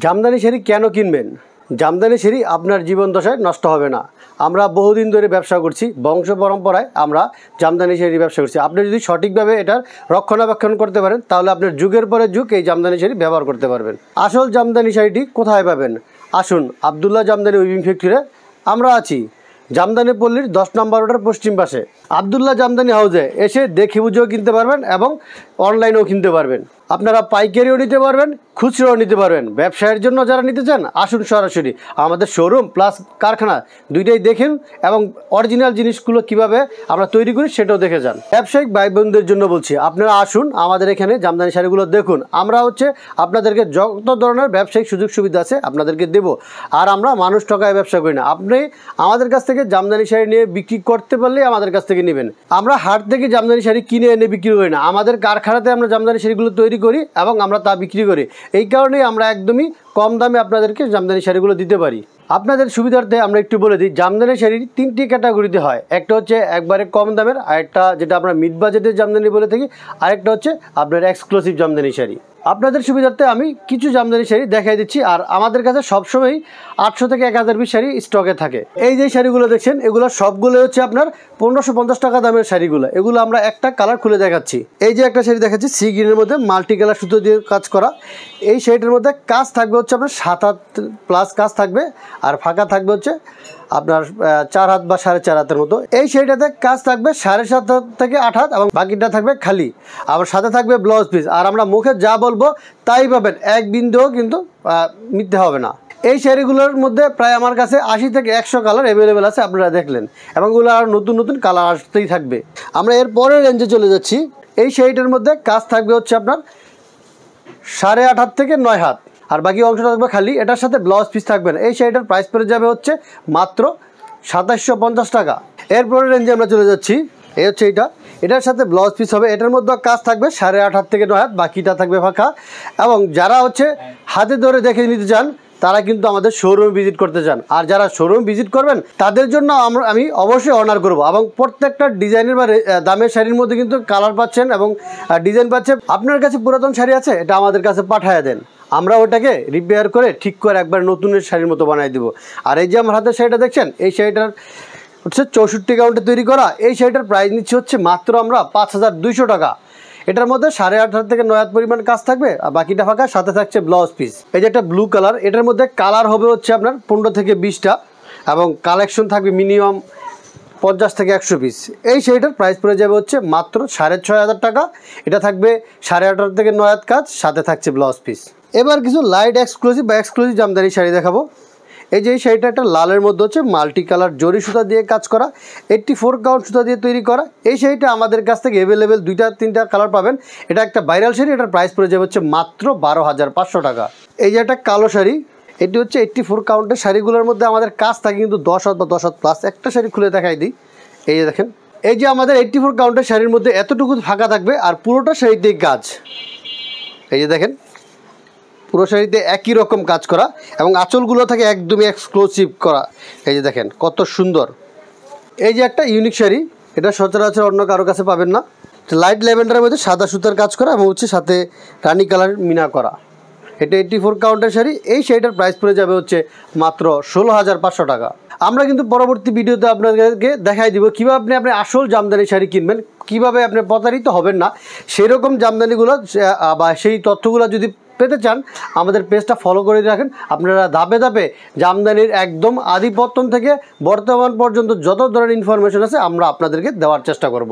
জামদানি শাড়ি কেন কিনবেন? জামদানি শাড়ি আপনার জীবন দশায় নষ্ট হবে না। আমরা বহুদিন ধরে ব্যবসা করছি, বংশ পরম্পরায় আমরা জামদানি শাড়ির ব্যবসা করছি। আপনি যদি সঠিকভাবে এটার রক্ষণাবেক্ষণ করতে পারেন তাহলে আপনার যুগের পরে যুগ এই জামদানি শাড়ি ব্যবহার করতে পারবেন। আসল জামদানি শাড়িটি কোথায় পাবেন? আসুন আবদুল্লাহ জামদানি উইভিং ফ্যাক্টরিতে আমরা আছি, জামদানি পল্লীর 10 নম্বর রোডের পশ্চিম পাশে আবদুল্লাহ জামদানি হাউসে এসে দেখে বুঝেও কিনতে পারবেন এবং অনলাইনেও কিনতে পারবেন। আপনারা পাইকারিও নিতে পারবেন, খুচরাও নিতে পারবেন। ব্যবসায়ের জন্য যারা নিতে চান আসুন সরাসরি আমাদের শোরুম প্লাস কারখানা দুইটাই দেখেন এবং অরিজিনাল জিনিসগুলো কিভাবে আমরা তৈরি করি সেটাও দেখে যান। ব্যবসায়িক ভাই বোনদের জন্য বলছি, আপনারা আসুন আমাদের এখানে জামদানি শাড়িগুলো দেখুন। আমরা আপনাদেরকে যত ধরনের ব্যবসায়িক সুযোগ সুবিধা আছে আপনাদেরকে দেব। আর আমরা মানুষ ঠকায় ব্যবসা করি না। আপনি আমাদের কাছ থেকে জামদানি শাড়ি নিয়ে বিক্রি করতে পারলেই আমাদের কাছ থেকে নেবেন। আমরা হাট থেকে জামদানি শাড়ি কিনে এনে বিক্রি করি না। আমাদের কারখানাতে আমরা জামদানি শাড়িগুলো তৈরি করি এবং আমরা তা বিক্রি করি। এই কারণেই আমরা একদমই কম দামে আপনাদেরকে জামদানি শাড়িগুলো দিতে পারি। আপনাদের সুবিধার্থে আমরা একটু বলে দিই, জামদানি শাড়ির 3টি ক্যাটাগরিতে হয়। একটা হচ্ছে একবারে কম দামের, আরেকটা যেটা আমরা মিড বাজেটের জামদানি বলে থাকি, আরেকটা হচ্ছে আপনার এক্সক্লুসিভ জামদানি শাড়ি। আপনাদের সুবিধার্থে আমি কিছু জামদানি শাড়ি দেখাই দিচ্ছি। আর আমাদের কাছে সবসময়ই 800 থেকে 1000 পিস শাড়ি স্টকে থাকে। এই যে শাড়িগুলো দেখছেন এগুলো সবগুলো হচ্ছে আপনার 1550 টাকা দামের শাড়িগুলো। এগুলো আমরা একটা কালার খুলে দেখাচ্ছি। এই যে একটা শাড়ি দেখাচ্ছি সি গ্রিনের মধ্যে মাল্টি কালার সুতো দিয়ে কাজ করা। এই শাড়িটার মধ্যে কাজ থাকবে হচ্ছে আপনার 7 হাত প্লাস কাজ থাকবে, আর ফাঁকা থাকবে হচ্ছে আপনার 4 হাত বা 4.5 হাতের মতো। এই শাড়িটাতে কাজ থাকবে 7.5 হাত থেকে 8 হাত এবং বাকিটা থাকবে খালি। আবার সাথে থাকবে ব্লাউজ পিস। আর আমরা মুখে যা বলবো তাই পাবেন, এক বিন্দুও কিন্তু মিথ্যে হবে না। এই শাড়িগুলোর মধ্যে প্রায় আমার কাছে 80 থেকে 100 কালার অ্যাভেলেবেল আছে, আপনারা দেখলেন, এবং এগুলো আর নতুন নতুন কালার আসতেই থাকবে। আমরা এর পরের রেঞ্জে চলে যাচ্ছি। এই শাড়িটার মধ্যে কাজ থাকবে হচ্ছে আপনার 8.5 হাত থেকে 9 হাত, আর বাকি অংশটা থাকবে খালি। এটার সাথে ব্লাউজ পিস থাকবে না। এই শাড়িটার প্রাইস পড়ে যাবে হচ্ছে মাত্র 2750 টাকা। এরপরের রেঞ্জে আমরা চলে যাচ্ছি। এই হচ্ছে এটার সাথে ব্লাউজ পিস হবে। এটার মধ্যে কাজ থাকবে 8.5 হাত থেকে 9 হাত, বাকিটা থাকবে ফাঁকা। এবং যারা হাতে ধরে দেখে নিতে চান তারা কিন্তু আমাদের শোরুম ভিজিট করতে চান। আর যারা শোরুম ভিজিট করবেন তাদের জন্য আমি অবশ্যই অনার করব। এবং প্রত্যেকটা ডিজাইনের বা দামের শাড়ির মধ্যে কিন্তু কালার পাচ্ছেন এবং ডিজাইন পাচ্ছেন। আপনার কাছে পুরাতন শাড়ি আছে, এটা আমাদের কাছে পাঠিয়ে দেন, আমরা ওটাকে রিপেয়ার করে ঠিক করে একবার নতুনের শাড়ির মতো বানিয়ে দেবো। আর এই যে আমার হাতের শাড়িটা দেখছেন, এই শাড়িটার হচ্ছে 64 কাউন্টে তৈরি করা। এই শাড়িটার প্রাইস নিচ্ছে হচ্ছে মাত্র আমরা 5200 টাকা। এটার মধ্যে 8.5 হাত থেকে 9 হাত পরিমাণ কাজ থাকবে, আর বাকিটা ফাঁকা, সাথে থাকছে ব্লাউজ পিস। এই যে একটা ব্লু কালার, এটার মধ্যে কালার হবে হচ্ছে আপনার 15 থেকে 20টা এবং কালেকশন থাকবে মিনিমাম 50 থেকে 100 পিস। এই শাড়িটার প্রাইস পড়ে যাবে হচ্ছে মাত্র 6500 টাকা। এটা থাকবে 8.5 হাত থেকে 9 হাত কাজ, সাথে থাকছে ব্লাউজ পিস। এবার কিছু লাইট এক্সক্লুসিভ বা এক্সক্লুসিভ জামদানি শাড়ি দেখাবো। এই যে এই শাড়িটা একটা লালের মধ্যে হচ্ছে মাল্টি কালার জরি সুতা দিয়ে কাজ করা, 84 কাউন্ট সুতা দিয়ে তৈরি করা। এই শাড়িটা আমাদের কাছ থেকে অ্যাভেলেবেল 2-3টা কালার পাবেন। এটা একটা ভাইরাল শাড়ি। এটার প্রাইস পড়ে যাবে হচ্ছে মাত্র 12500 টাকা। এই যে একটা কালো শাড়ি, এটি হচ্ছে 84 কাউন্টের শাড়িগুলোর মধ্যে আমাদের কাজ থাকে কিন্তু 10 হাত বা 10 হাত প্লাস। একটা শাড়ি খুলে দেখাই দিই। এই যে দেখেন, এই যে আমাদের 84 কাউন্টের শাড়ির মধ্যে এতটুকু ফাঁকা থাকবে আর পুরোটা শাড়িতেই কাজ। এই যে দেখেন, পুরো শাড়িতে একই রকম কাজ করা এবং আঁচলগুলো থাকে একদমই এক্সক্লুসিভ করা। এই যে দেখেন কত সুন্দর। এই যে একটা ইউনিক শাড়ি, এটা সচরাচর অন্য কারো কাছে পাবেন না। লাইট ল্যাভেন্ডারের মধ্যে সাদা সুতার কাজ করা এবং হচ্ছে সাথে রানি কালার মিনা করা। এটা 84 কাউন্টের শাড়ি। এই শাড়িটার প্রাইস পড়ে যাবে হচ্ছে মাত্র 16500 টাকা। আমরা কিন্তু পরবর্তী ভিডিওতে আপনাদেরকে দেখাই দিব কীভাবে আপনি আসল জামদানি শাড়ি কিনবেন, কীভাবে আপনি প্রতারিত হবেন না। সেরকম জামদানিগুলো বা সেই তথ্যগুলো যদি পেতে চান আমাদের পেজটা ফলো করে রাখেন। আপনারা ধাপে ধাপে জামদানির একদম আদিপত্তন থেকে বর্তমান পর্যন্ত যত ধরনের ইনফরমেশন আছে আমরা আপনাদেরকে দেওয়ার চেষ্টা করব।